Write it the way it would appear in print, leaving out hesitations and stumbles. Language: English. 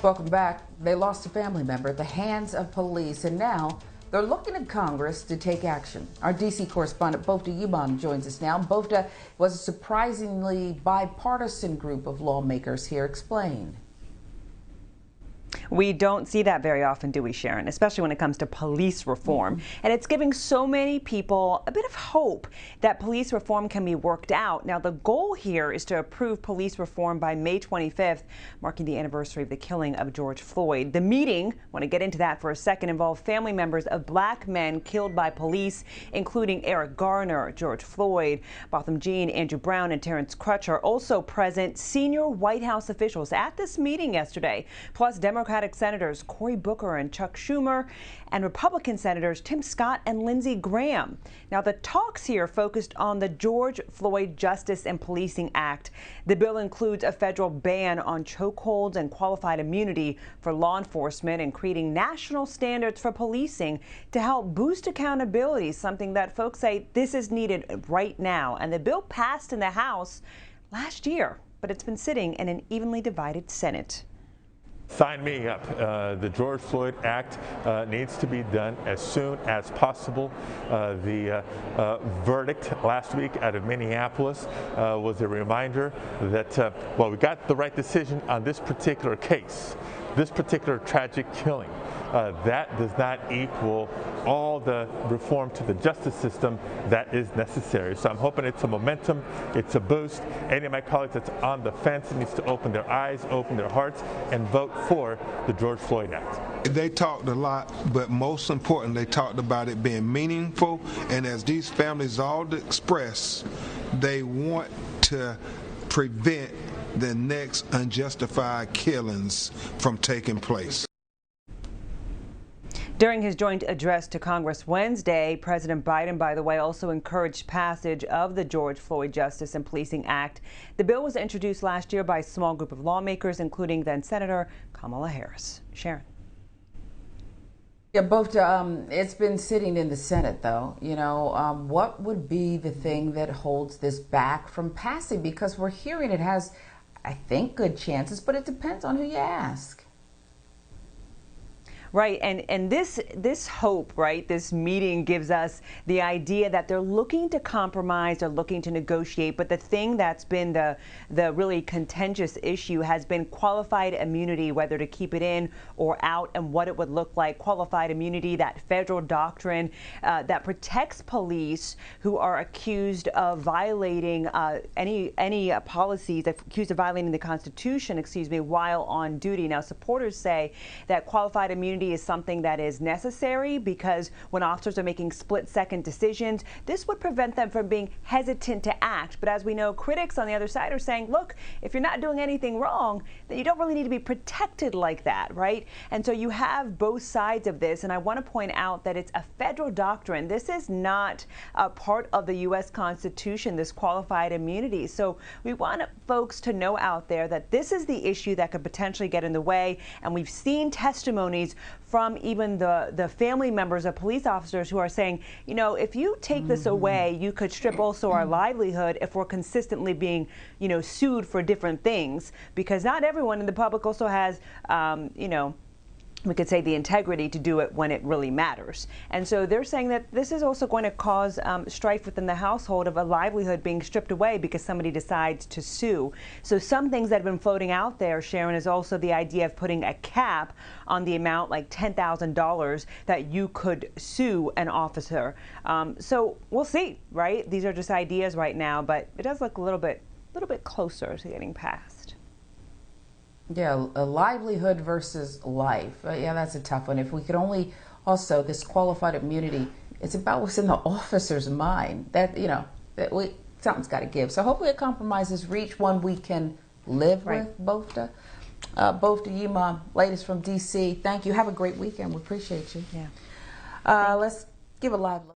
Welcome back. They lost a family member at the hands of police, and now they're looking at Congress to take action. Our D.C. correspondent Bofta Yiman joins us now. Bofta, was a surprisingly bipartisan group of lawmakers here. Explain. We don't see that very often, do we, Sharon? Especially when it comes to police reform. And it's giving so many people a bit of hope that police reform can be worked out. Now, the goal here is to approve police reform by May 25th, marking the anniversary of the killing of George Floyd. The meeting, I want to get into that for a second, involved family members of black men killed by police, including Eric Garner, George Floyd, Botham Jean, Andrew Brown, and Terrence Crutcher. Also present, senior White House officials at this meeting yesterday, plus Democratic Senators Cory and Chuck Schumer, and Republican Senators Tim Scott and Lindsey Graham. Now, the talks here focused on the George Floyd Justice and Policing Act. The bill includes a federal ban on chokeholds and qualified immunity for law enforcement and creating national standards for policing to help boost accountability, something that folks say this is needed right now. And the bill passed in the House last year, but it's been sitting in an evenly divided Senate. Sign me up. The George Floyd Act needs to be done as soon as possible. The verdict last week out of Minneapolis was a reminder that, well, we got the right decision on this particular case, this particular tragic killing. That does not equal all the reform to the justice system that is necessary. So I'm hoping it's a momentum, it's a boost. Any of my colleagues that's on the fence needs to open their eyes, open their hearts, and vote for the George Floyd Act. They talked a lot, but most important, they talked about it being meaningful, and as these families all express, they want to prevent the next unjustified killings from taking place. During his joint address to Congress Wednesday, President Biden, by the way, also encouraged passage of the George Floyd Justice and Policing Act. The bill was introduced last year by a small group of lawmakers, including then Senator Kamala Harris. Sharon. Yeah, Bofta, it's been sitting in the Senate, though. You know, what would be the thing that holds this back from passing? Because we're hearing it has, I think, good chances, but it depends on who you ask. Right, and this hope, right, this meeting gives us the idea that they're looking to compromise, they're looking to negotiate, but the thing that's been the really contentious issue has been qualified immunity, whether to keep it in or out, and what it would look like. Qualified immunity, that federal doctrine that protects police who are accused of violating any policies, accused of violating the Constitution, while on duty. Now, supporters say that qualified immunity is something that is necessary because when officers are making split-second decisions, this would prevent them from being hesitant to act. But as we know, critics on the other side are saying, look, if you're not doing anything wrong, then you don't really need to be protected like that, right? And so you have both sides of this, and I want to point out that it's a federal doctrine. This is not a part of the U.S. Constitution, this qualified immunity. So we want folks to know out there that this is the issue that could potentially get in the way, and we've seen testimonies from even the family members of police officers who are saying, you know, if you take this away, you could strip also our livelihood if we're consistently being, you know, sued for different things, because not everyone in the public also has, you know, we could say the integrity to do it when it really matters. And so they're saying that this is also going to cause strife within the household of a livelihood being stripped away because somebody decides to sue. So some things that have been floating out there, Sharon, is also the idea of putting a cap on the amount, like $10,000, that you could sue an officer. So we'll see, right? These are just ideas right now, but it does look a little bit closer to getting passed. Yeah, a livelihood versus life. Yeah, that's a tough one. If we could only also, this qualified immunity, it's about what's in the officer's mind. That, you know, something's got to give. So hopefully a compromise is reached, one we can live with, Bofta. Bofta Yiman, latest from D.C. Thank you. Have a great weekend. We appreciate you. Yeah. Let's give a live look.